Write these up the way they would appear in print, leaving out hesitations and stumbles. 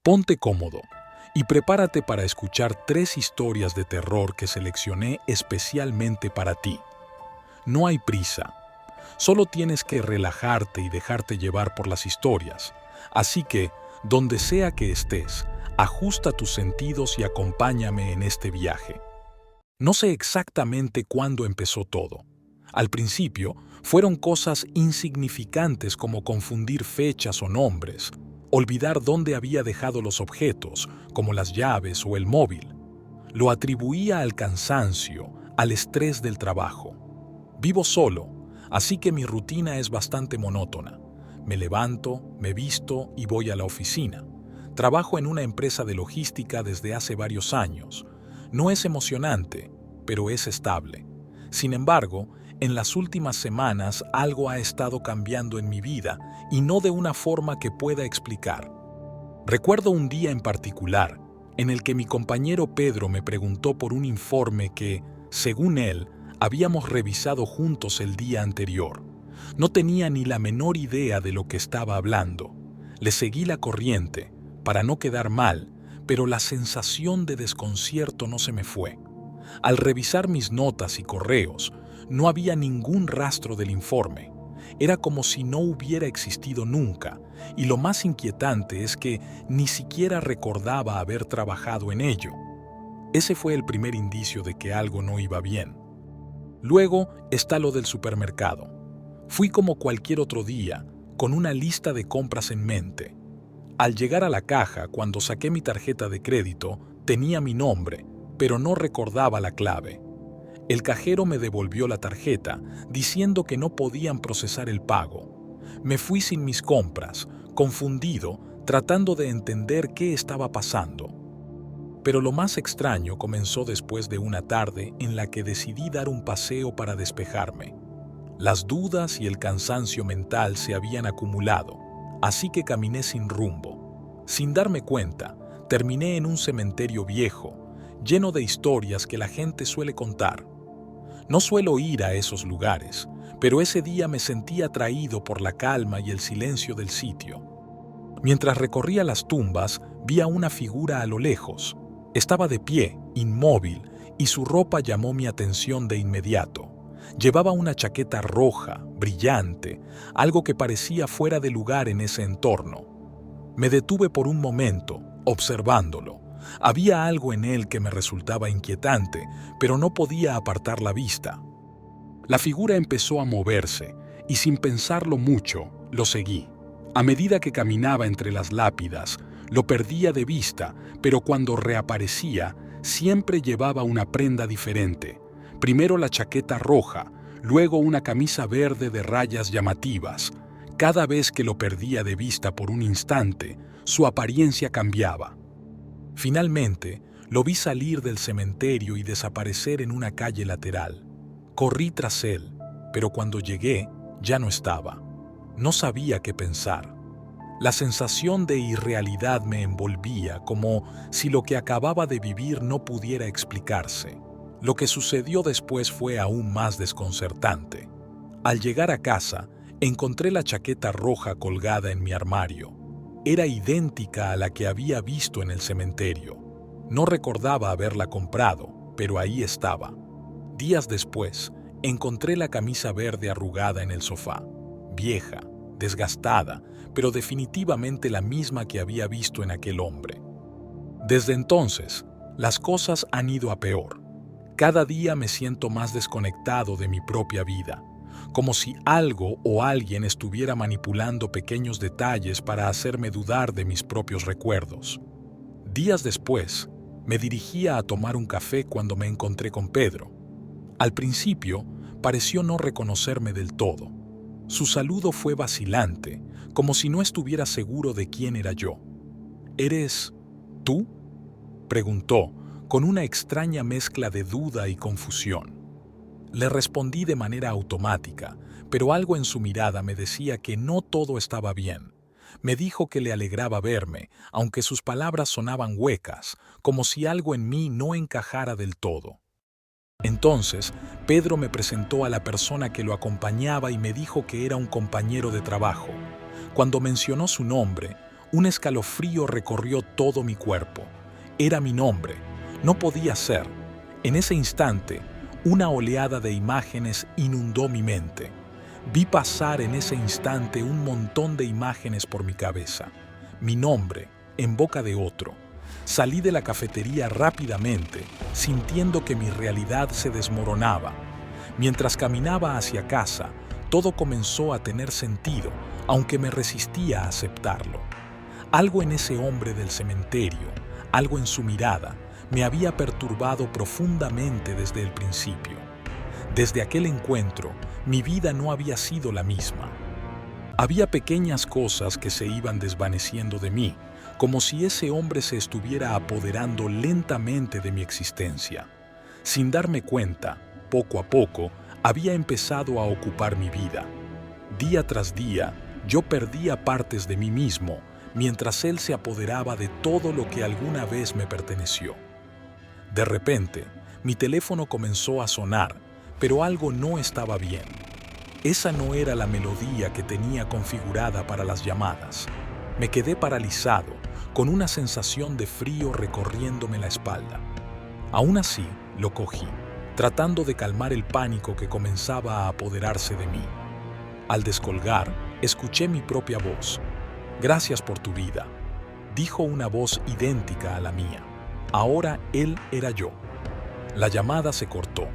Ponte cómodo y prepárate para escuchar 3 historias de terror que seleccioné especialmente para ti. No hay prisa, solo tienes que relajarte y dejarte llevar por las historias. Así que, donde sea que estés, ajusta tus sentidos y acompáñame en este viaje. No sé exactamente cuándo empezó todo. Al principio, fueron cosas insignificantes como confundir fechas o nombres, olvidar dónde había dejado los objetos, como las llaves o el móvil. Lo atribuía al cansancio, al estrés del trabajo. Vivo solo, así que mi rutina es bastante monótona. Me levanto, me visto y voy a la oficina. Trabajo en una empresa de logística desde hace varios años. No es emocionante, pero es estable. Sin embargo, en las últimas semanas algo ha estado cambiando en mi vida y no de una forma que pueda explicar. Recuerdo un día en particular en el que mi compañero Pedro me preguntó por un informe que, según él, habíamos revisado juntos el día anterior. No tenía ni la menor idea de lo que estaba hablando. Le seguí la corriente, para no quedar mal, pero la sensación de desconcierto no se me fue. Al revisar mis notas y correos, no había ningún rastro del informe. Era como si no hubiera existido nunca, y lo más inquietante es que ni siquiera recordaba haber trabajado en ello. Ese fue el primer indicio de que algo no iba bien. Luego está lo del supermercado. Fui como cualquier otro día, con una lista de compras en mente. Al llegar a la caja, cuando saqué mi tarjeta de crédito, tenía mi nombre, pero no recordaba la clave. El cajero me devolvió la tarjeta, diciendo que no podían procesar el pago. Me fui sin mis compras, confundido, tratando de entender qué estaba pasando. Pero lo más extraño comenzó después de una tarde en la que decidí dar un paseo para despejarme. Las dudas y el cansancio mental se habían acumulado, así que caminé sin rumbo. Sin darme cuenta, terminé en un cementerio viejo, lleno de historias que la gente suele contar. No suelo ir a esos lugares, pero ese día me sentí atraído por la calma y el silencio del sitio. Mientras recorría las tumbas, vi a una figura a lo lejos. Estaba de pie, inmóvil, y su ropa llamó mi atención de inmediato. Llevaba una chaqueta roja, brillante, algo que parecía fuera de lugar en ese entorno. Me detuve por un momento, observándolo. Había algo en él que me resultaba inquietante, pero no podía apartar la vista. La figura empezó a moverse, y sin pensarlo mucho, lo seguí. A medida que caminaba entre las lápidas, lo perdía de vista, pero cuando reaparecía, siempre llevaba una prenda diferente. Primero la chaqueta roja, luego una camisa verde de rayas llamativas. Cada vez que lo perdía de vista por un instante, su apariencia cambiaba. Finalmente, lo vi salir del cementerio y desaparecer en una calle lateral. Corrí tras él, pero cuando llegué, ya no estaba. No sabía qué pensar. La sensación de irrealidad me envolvía, como si lo que acababa de vivir no pudiera explicarse. Lo que sucedió después fue aún más desconcertante. Al llegar a casa, encontré la chaqueta roja colgada en mi armario. Era idéntica a la que había visto en el cementerio. No recordaba haberla comprado, pero ahí estaba. Días después, encontré la camisa verde arrugada en el sofá. Vieja, desgastada, pero definitivamente la misma que había visto en aquel hombre. Desde entonces, las cosas han ido a peor. Cada día me siento más desconectado de mi propia vida, como si algo o alguien estuviera manipulando pequeños detalles para hacerme dudar de mis propios recuerdos. Días después, me dirigía a tomar un café cuando me encontré con Pedro. Al principio, pareció no reconocerme del todo. Su saludo fue vacilante, como si no estuviera seguro de quién era yo. ¿Eres tú?, preguntó, con una extraña mezcla de duda y confusión. Le respondí de manera automática, pero algo en su mirada me decía que no todo estaba bien. Me dijo que le alegraba verme, aunque sus palabras sonaban huecas, como si algo en mí no encajara del todo. Entonces, Pedro me presentó a la persona que lo acompañaba y me dijo que era un compañero de trabajo. Cuando mencionó su nombre, Un escalofrío recorrió todo mi cuerpo. Era mi nombre. No podía ser. En ese instante, una oleada de imágenes inundó mi mente. Vi pasar en ese instante un montón de imágenes por mi cabeza. Mi nombre, en boca de otro. Salí de la cafetería rápidamente, sintiendo que mi realidad se desmoronaba. Mientras caminaba hacia casa, todo comenzó a tener sentido, aunque me resistía a aceptarlo. Algo en ese hombre del cementerio, algo en su mirada, me había perturbado profundamente desde el principio. Desde aquel encuentro, mi vida no había sido la misma. Había pequeñas cosas que se iban desvaneciendo de mí, como si ese hombre se estuviera apoderando lentamente de mi existencia. Sin darme cuenta, poco a poco, había empezado a ocupar mi vida. Día tras día, yo perdía partes de mí mismo, mientras él se apoderaba de todo lo que alguna vez me perteneció. De repente, mi teléfono comenzó a sonar, pero algo no estaba bien. Esa no era la melodía que tenía configurada para las llamadas. Me quedé paralizado, con una sensación de frío recorriéndome la espalda. Aún así, lo cogí, tratando de calmar el pánico que comenzaba a apoderarse de mí. Al descolgar, escuché mi propia voz. «Gracias por tu vida», dijo una voz idéntica a la mía. Ahora él era yo. La llamada se cortó,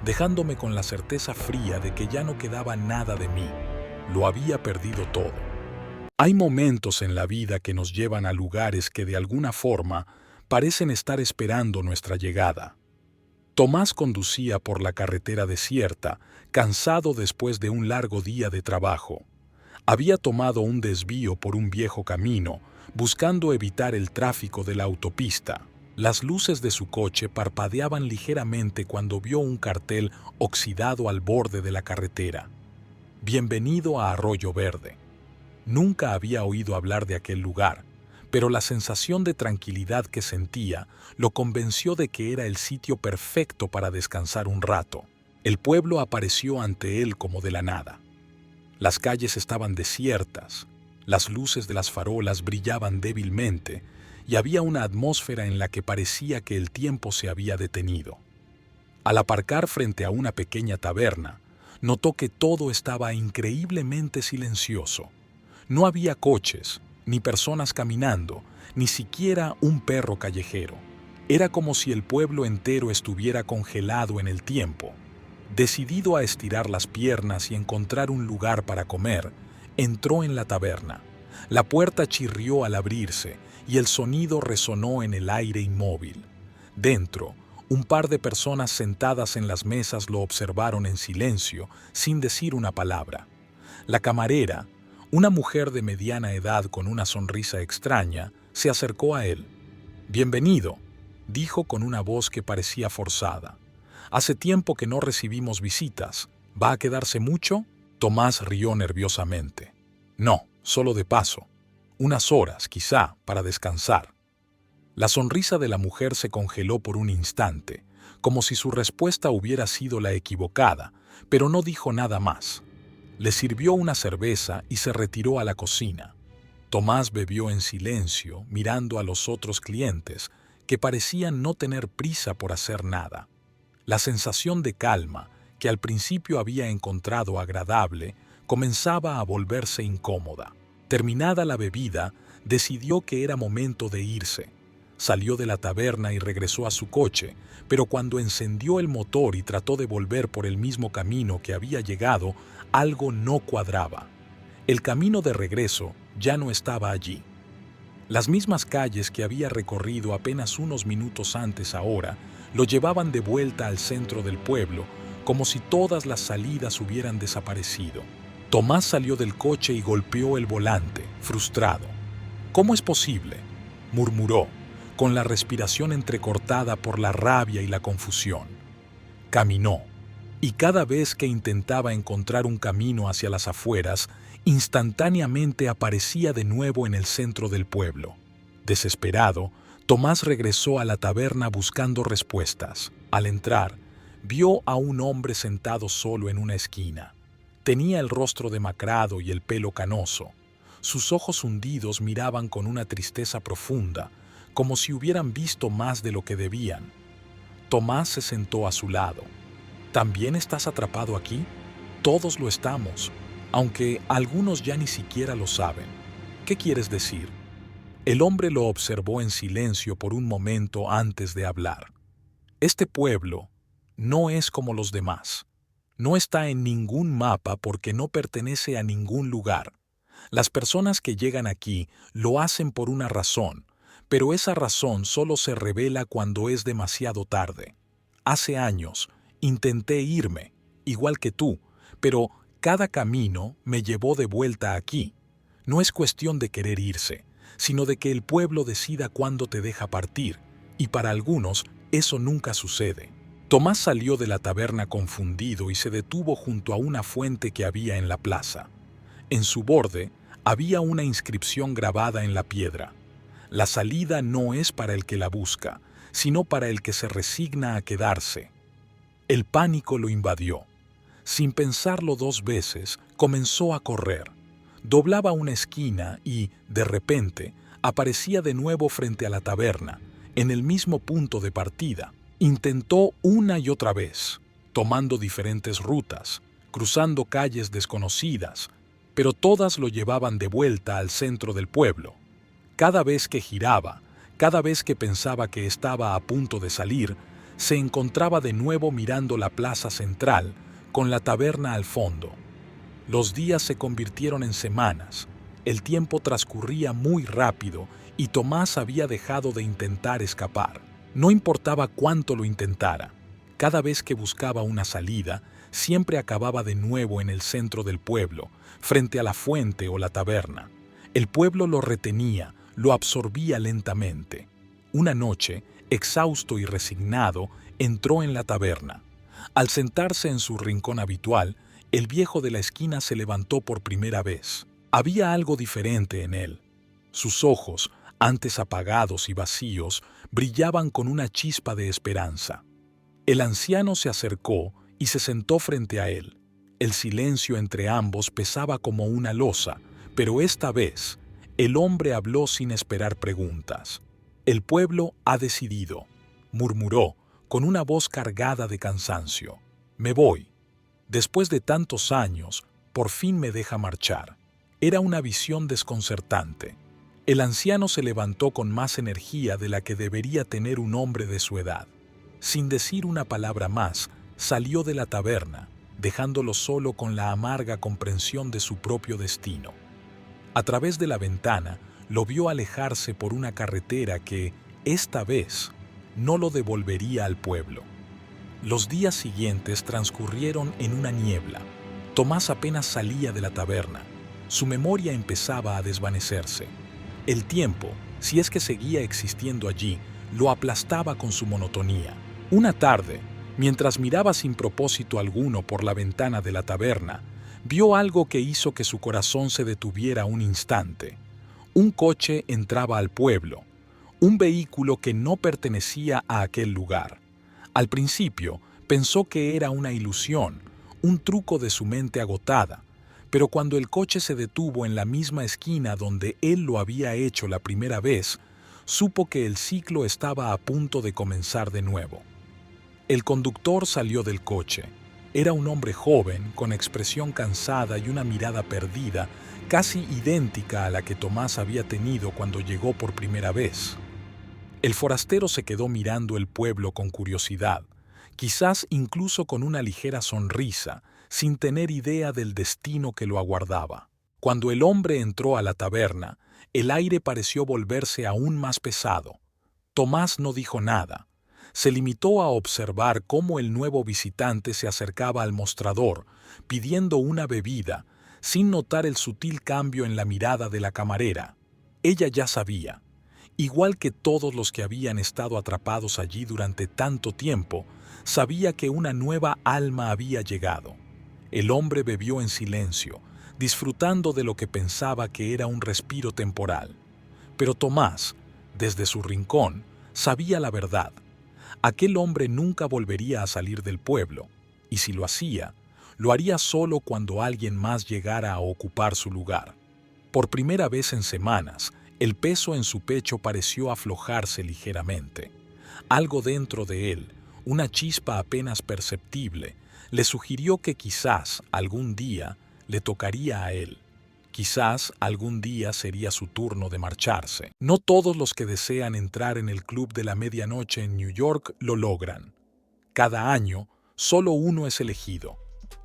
dejándome con la certeza fría de que ya no quedaba nada de mí. Lo había perdido todo. Hay momentos en la vida que nos llevan a lugares que de alguna forma parecen estar esperando nuestra llegada. Tomás conducía por la carretera desierta, cansado después de un largo día de trabajo. Había tomado un desvío por un viejo camino, buscando evitar el tráfico de la autopista. Las luces de su coche parpadeaban ligeramente cuando vio un cartel oxidado al borde de la carretera. «Bienvenido a Arroyo Verde». Nunca había oído hablar de aquel lugar, pero la sensación de tranquilidad que sentía lo convenció de que era el sitio perfecto para descansar un rato. El pueblo apareció ante él como de la nada. Las calles estaban desiertas, las luces de las farolas brillaban débilmente y había una atmósfera en la que parecía que el tiempo se había detenido. Al aparcar frente a una pequeña taberna, notó que todo estaba increíblemente silencioso. No había coches, ni personas caminando, ni siquiera un perro callejero. Era como si el pueblo entero estuviera congelado en el tiempo. Decidido a estirar las piernas y encontrar un lugar para comer, entró en la taberna. La puerta chirrió al abrirse y el sonido resonó en el aire inmóvil. Dentro, un par de personas sentadas en las mesas lo observaron en silencio, sin decir una palabra. La camarera, una mujer de mediana edad con una sonrisa extraña, se acercó a él. «Bienvenido», dijo con una voz que parecía forzada. «Hace tiempo que no recibimos visitas. ¿Va a quedarse mucho?» Tomás rió nerviosamente. «No, solo de paso. Unas horas, quizá, para descansar». La sonrisa de la mujer se congeló por un instante, como si su respuesta hubiera sido la equivocada, pero no dijo nada más. Le sirvió una cerveza y se retiró a la cocina. Tomás bebió en silencio, mirando a los otros clientes, que parecían no tener prisa por hacer nada. La sensación de calma, que al principio había encontrado agradable, comenzaba a volverse incómoda. Terminada la bebida, decidió que era momento de irse. Salió de la taberna y regresó a su coche, pero cuando encendió el motor y trató de volver por el mismo camino que había llegado, algo no cuadraba. El camino de regreso ya no estaba allí. Las mismas calles que había recorrido apenas unos minutos antes ahora lo llevaban de vuelta al centro del pueblo, como si todas las salidas hubieran desaparecido. Tomás salió del coche y golpeó el volante, frustrado. «¿Cómo es posible?», murmuró, con la respiración entrecortada por la rabia y la confusión. Caminó, y cada vez que intentaba encontrar un camino hacia las afueras, instantáneamente aparecía de nuevo en el centro del pueblo. Desesperado, Tomás regresó a la taberna buscando respuestas. Al entrar, vio a un hombre sentado solo en una esquina. Tenía el rostro demacrado y el pelo canoso. Sus ojos hundidos miraban con una tristeza profunda, como si hubieran visto más de lo que debían. Tomás se sentó a su lado. ¿También estás atrapado aquí? Todos lo estamos, aunque algunos ya ni siquiera lo saben. ¿Qué quieres decir? El hombre lo observó en silencio por un momento antes de hablar. Este pueblo no es como los demás. No está en ningún mapa porque no pertenece a ningún lugar. Las personas que llegan aquí lo hacen por una razón, pero esa razón solo se revela cuando es demasiado tarde. Hace años intenté irme, igual que tú, pero cada camino me llevó de vuelta aquí. No es cuestión de querer irse, sino de que el pueblo decida cuándo te deja partir, y para algunos eso nunca sucede. Tomás salió de la taberna confundido y se detuvo junto a una fuente que había en la plaza. En su borde había una inscripción grabada en la piedra. La salida no es para el que la busca, sino para el que se resigna a quedarse. El pánico lo invadió. Sin pensarlo dos veces, comenzó a correr. Doblaba una esquina y, de repente, aparecía de nuevo frente a la taberna, en el mismo punto de partida. Intentó una y otra vez, tomando diferentes rutas, cruzando calles desconocidas, pero todas lo llevaban de vuelta al centro del pueblo. Cada vez que giraba, cada vez que pensaba que estaba a punto de salir, se encontraba de nuevo mirando la plaza central, con la taberna al fondo. Los días se convirtieron en semanas, el tiempo transcurría muy rápido y Tomás había dejado de intentar escapar. No importaba cuánto lo intentara, cada vez que buscaba una salida, siempre acababa de nuevo en el centro del pueblo, frente a la fuente o la taberna. El pueblo lo retenía, lo absorbía lentamente. Una noche, exhausto y resignado, entró en la taberna. Al sentarse en su rincón habitual, el viejo de la esquina se levantó por primera vez. Había algo diferente en él. Sus ojos, antes apagados y vacíos, brillaban con una chispa de esperanza. El anciano se acercó y se sentó frente a él. El silencio entre ambos pesaba como una losa, pero esta vez, el hombre habló sin esperar preguntas. «El pueblo ha decidido», murmuró, con una voz cargada de cansancio. «Me voy. Después de tantos años, por fin me deja marchar». Era una visión desconcertante. El anciano se levantó con más energía de la que debería tener un hombre de su edad. Sin decir una palabra más, salió de la taberna, dejándolo solo con la amarga comprensión de su propio destino. A través de la ventana, lo vio alejarse por una carretera que, esta vez, no lo devolvería al pueblo. Los días siguientes transcurrieron en una niebla. Tomás apenas salía de la taberna. Su memoria empezaba a desvanecerse. El tiempo, si es que seguía existiendo allí, lo aplastaba con su monotonía. Una tarde, mientras miraba sin propósito alguno por la ventana de la taberna, vio algo que hizo que su corazón se detuviera un instante. Un coche entraba al pueblo, un vehículo que no pertenecía a aquel lugar. Al principio, pensó que era una ilusión, un truco de su mente agotada, pero cuando el coche se detuvo en la misma esquina donde él lo había hecho la primera vez, supo que el ciclo estaba a punto de comenzar de nuevo. El conductor salió del coche. Era un hombre joven, con expresión cansada y una mirada perdida, casi idéntica a la que Tomás había tenido cuando llegó por primera vez. El forastero se quedó mirando el pueblo con curiosidad, quizás incluso con una ligera sonrisa, sin tener idea del destino que lo aguardaba. Cuando el hombre entró a la taberna, el aire pareció volverse aún más pesado. Tomás no dijo nada. Se limitó a observar cómo el nuevo visitante se acercaba al mostrador, pidiendo una bebida, sin notar el sutil cambio en la mirada de la camarera. Ella ya sabía. Igual que todos los que habían estado atrapados allí durante tanto tiempo, sabía que una nueva alma había llegado. El hombre bebió en silencio, disfrutando de lo que pensaba que era un respiro temporal. Pero Tomás, desde su rincón, sabía la verdad. Aquel hombre nunca volvería a salir del pueblo, y si lo hacía, lo haría solo cuando alguien más llegara a ocupar su lugar. Por primera vez en semanas, el peso en su pecho pareció aflojarse ligeramente. Algo dentro de él, una chispa apenas perceptible, le sugirió que quizás algún día le tocaría a él. Quizás algún día sería su turno de marcharse. No todos los que desean entrar en el Club de la Medianoche en New York lo logran. Cada año, solo uno es elegido.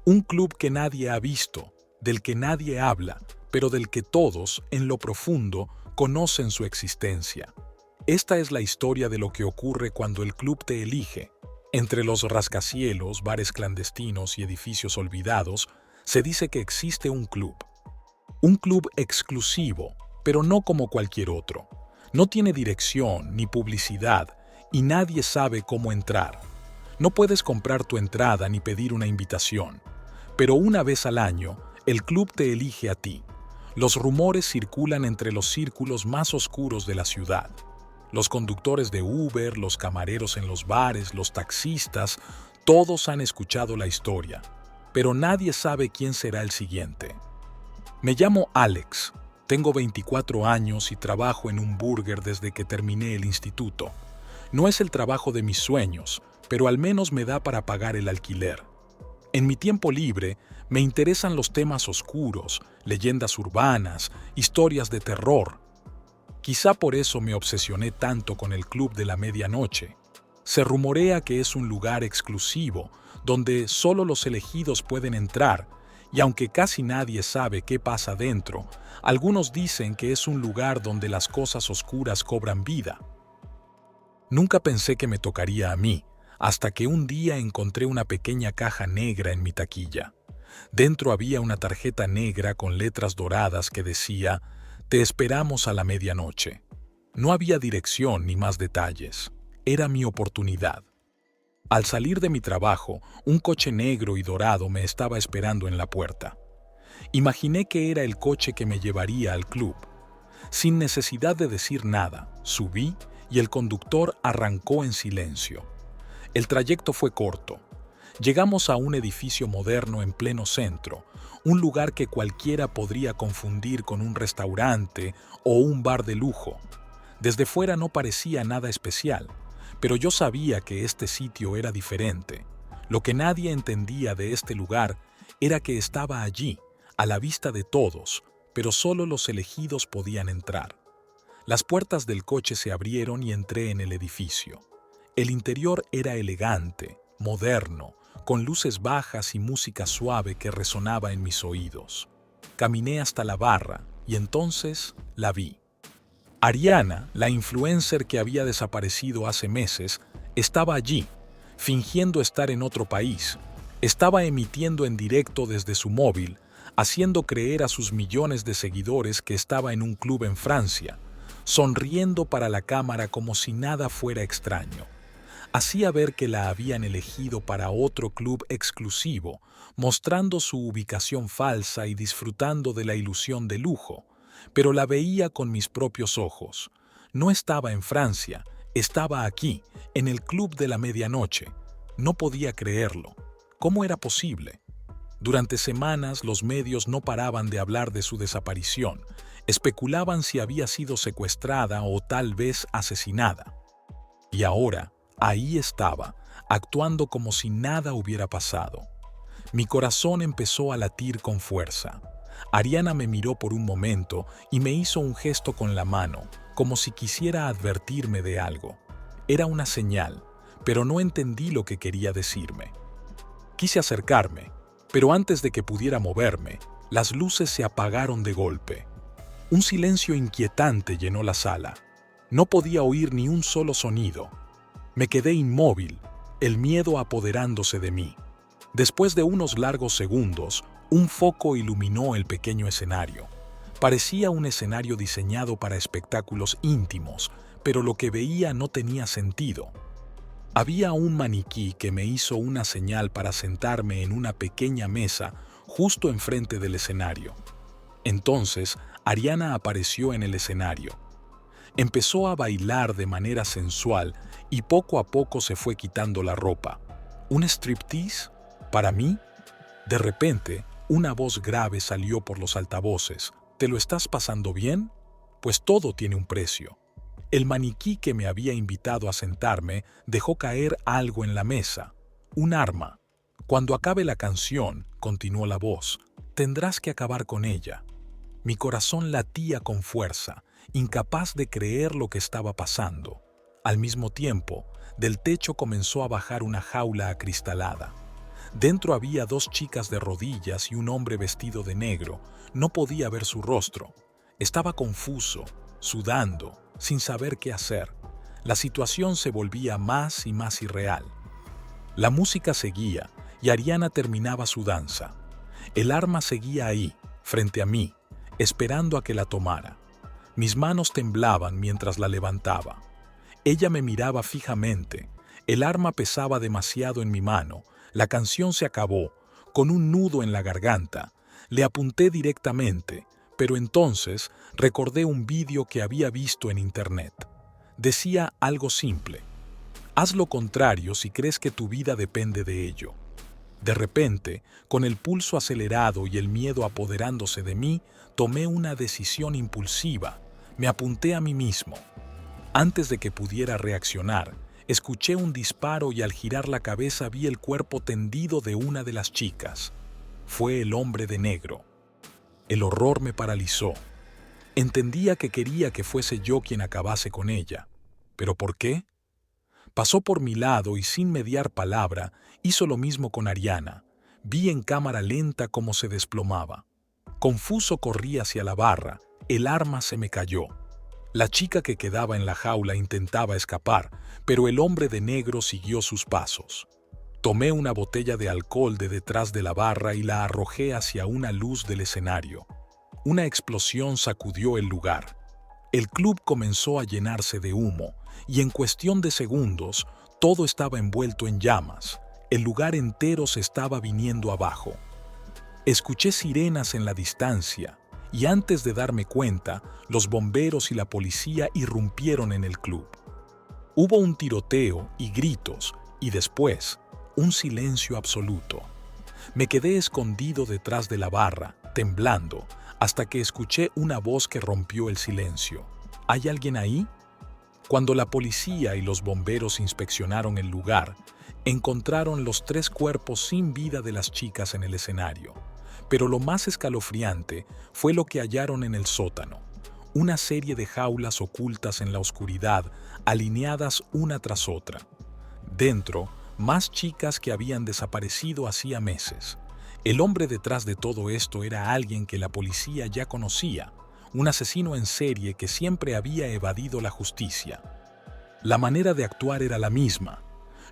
Un club que nadie ha visto, del que nadie habla, pero del que todos, en lo profundo, conocen su existencia. Esta es la historia de lo que ocurre cuando el club te elige. Entre los rascacielos, bares clandestinos y edificios olvidados, se dice que existe un club. Un club exclusivo, pero no como cualquier otro. No tiene dirección ni publicidad y nadie sabe cómo entrar. No puedes comprar tu entrada ni pedir una invitación. Pero una vez al año, el club te elige a ti. Los rumores circulan entre los círculos más oscuros de la ciudad. Los conductores de Uber, los camareros en los bares, los taxistas, todos han escuchado la historia, pero nadie sabe quién será el siguiente. Me llamo Alex, tengo 24 años y trabajo en un burger desde que terminé el instituto. No es el trabajo de mis sueños, pero al menos me da para pagar el alquiler. En mi tiempo libre, me interesan los temas oscuros, leyendas urbanas, historias de terror. Quizá por eso me obsesioné tanto con el Club de la Medianoche. Se rumorea que es un lugar exclusivo, donde solo los elegidos pueden entrar, y aunque casi nadie sabe qué pasa dentro, algunos dicen que es un lugar donde las cosas oscuras cobran vida. Nunca pensé que me tocaría a mí, hasta que un día encontré una pequeña caja negra en mi taquilla. Dentro había una tarjeta negra con letras doradas que decía: «Te esperamos a la medianoche». No había dirección ni más detalles. Era mi oportunidad. Al salir de mi trabajo, un coche negro y dorado me estaba esperando en la puerta. Imaginé que era el coche que me llevaría al club. Sin necesidad de decir nada, subí y el conductor arrancó en silencio. El trayecto fue corto. Llegamos a un edificio moderno en pleno centro, un lugar que cualquiera podría confundir con un restaurante o un bar de lujo. Desde fuera no parecía nada especial, pero yo sabía que este sitio era diferente. Lo que nadie entendía de este lugar era que estaba allí, a la vista de todos, pero solo los elegidos podían entrar. Las puertas del coche se abrieron y entré en el edificio. El interior era elegante, moderno, con luces bajas y música suave que resonaba en mis oídos. Caminé hasta la barra y entonces la vi. Ariana, la influencer que había desaparecido hace meses, estaba allí, fingiendo estar en otro país. Estaba emitiendo en directo desde su móvil, haciendo creer a sus millones de seguidores que estaba en un club en Francia, sonriendo para la cámara como si nada fuera extraño. Hacía ver que la habían elegido para otro club exclusivo, mostrando su ubicación falsa y disfrutando de la ilusión de lujo, pero la veía con mis propios ojos. No estaba en Francia, estaba aquí, en el Club de la Medianoche. No podía creerlo. ¿Cómo era posible? Durante semanas los medios no paraban de hablar de su desaparición, especulaban si había sido secuestrada o tal vez asesinada. Y ahora, ahí estaba, actuando como si nada hubiera pasado. Mi corazón empezó a latir con fuerza. Ariana me miró por un momento y me hizo un gesto con la mano, como si quisiera advertirme de algo. Era una señal, pero no entendí lo que quería decirme. Quise acercarme, pero antes de que pudiera moverme, las luces se apagaron de golpe. Un silencio inquietante llenó la sala. No podía oír ni un solo sonido. Me quedé inmóvil, el miedo apoderándose de mí. Después de unos largos segundos, un foco iluminó el pequeño escenario. Parecía un escenario diseñado para espectáculos íntimos, pero lo que veía no tenía sentido. Había un maniquí que me hizo una señal para sentarme en una pequeña mesa justo enfrente del escenario. Entonces, Ariana apareció en el escenario. Empezó a bailar de manera sensual y poco a poco se fue quitando la ropa. ¿Un striptease? ¿Para mí? De repente, una voz grave salió por los altavoces. ¿Te lo estás pasando bien? Pues todo tiene un precio. El maniquí que me había invitado a sentarme dejó caer algo en la mesa, un arma. Cuando acabe la canción, continuó la voz, tendrás que acabar con ella. Mi corazón latía con fuerza, incapaz de creer lo que estaba pasando. Al mismo tiempo, del techo comenzó a bajar una jaula acristalada. Dentro había dos chicas de rodillas y un hombre vestido de negro. No podía ver su rostro. Estaba confuso, sudando, sin saber qué hacer. La situación se volvía más y más irreal. La música seguía y Ariana terminaba su danza. El arma seguía ahí, frente a mí, esperando a que la tomara. Mis manos temblaban mientras la levantaba. Ella me miraba fijamente. El arma pesaba demasiado en mi mano. La canción se acabó, con un nudo en la garganta. Le apunté directamente, pero entonces recordé un vídeo que había visto en internet. Decía algo simple: haz lo contrario si crees que tu vida depende de ello. De repente, con el pulso acelerado y el miedo apoderándose de mí, tomé una decisión impulsiva. Me apunté a mí mismo. Antes de que pudiera reaccionar, escuché un disparo y al girar la cabeza vi el cuerpo tendido de una de las chicas. Fue el hombre de negro. El horror me paralizó. Entendía que quería que fuese yo quien acabase con ella. ¿Pero por qué? Pasó por mi lado y sin mediar palabra hizo lo mismo con Ariana. Vi en cámara lenta cómo se desplomaba. Confuso corrí hacia la barra. El arma se me cayó. La chica que quedaba en la jaula intentaba escapar, pero el hombre de negro siguió sus pasos. Tomé una botella de alcohol de detrás de la barra y la arrojé hacia una luz del escenario. Una explosión sacudió el lugar. El club comenzó a llenarse de humo, y en cuestión de segundos, todo estaba envuelto en llamas. El lugar entero se estaba viniendo abajo. Escuché sirenas en la distancia, y antes de darme cuenta, los bomberos y la policía irrumpieron en el club. Hubo un tiroteo y gritos, y después, un silencio absoluto. Me quedé escondido detrás de la barra, temblando, hasta que escuché una voz que rompió el silencio. ¿Hay alguien ahí? Cuando la policía y los bomberos inspeccionaron el lugar, encontraron los 3 cuerpos sin vida de las chicas en el escenario. Pero lo más escalofriante fue lo que hallaron en el sótano. Una serie de jaulas ocultas en la oscuridad, alineadas una tras otra. Dentro, más chicas que habían desaparecido hacía meses. El hombre detrás de todo esto era alguien que la policía ya conocía, un asesino en serie que siempre había evadido la justicia. La manera de actuar era la misma.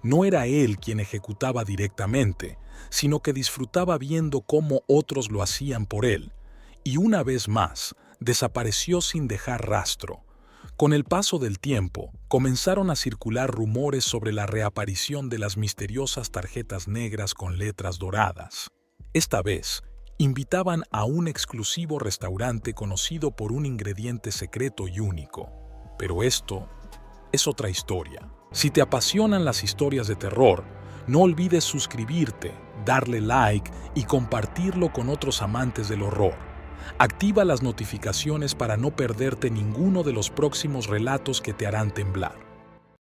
No era él quien ejecutaba directamente, sino que disfrutaba viendo cómo otros lo hacían por él. Y una vez más, desapareció sin dejar rastro. Con el paso del tiempo, comenzaron a circular rumores sobre la reaparición de las misteriosas tarjetas negras con letras doradas. Esta vez, invitaban a un exclusivo restaurante conocido por un ingrediente secreto y único. Pero esto es otra historia. Si te apasionan las historias de terror, no olvides suscribirte, darle like y compartirlo con otros amantes del horror. Activa las notificaciones para no perderte ninguno de los próximos relatos que te harán temblar.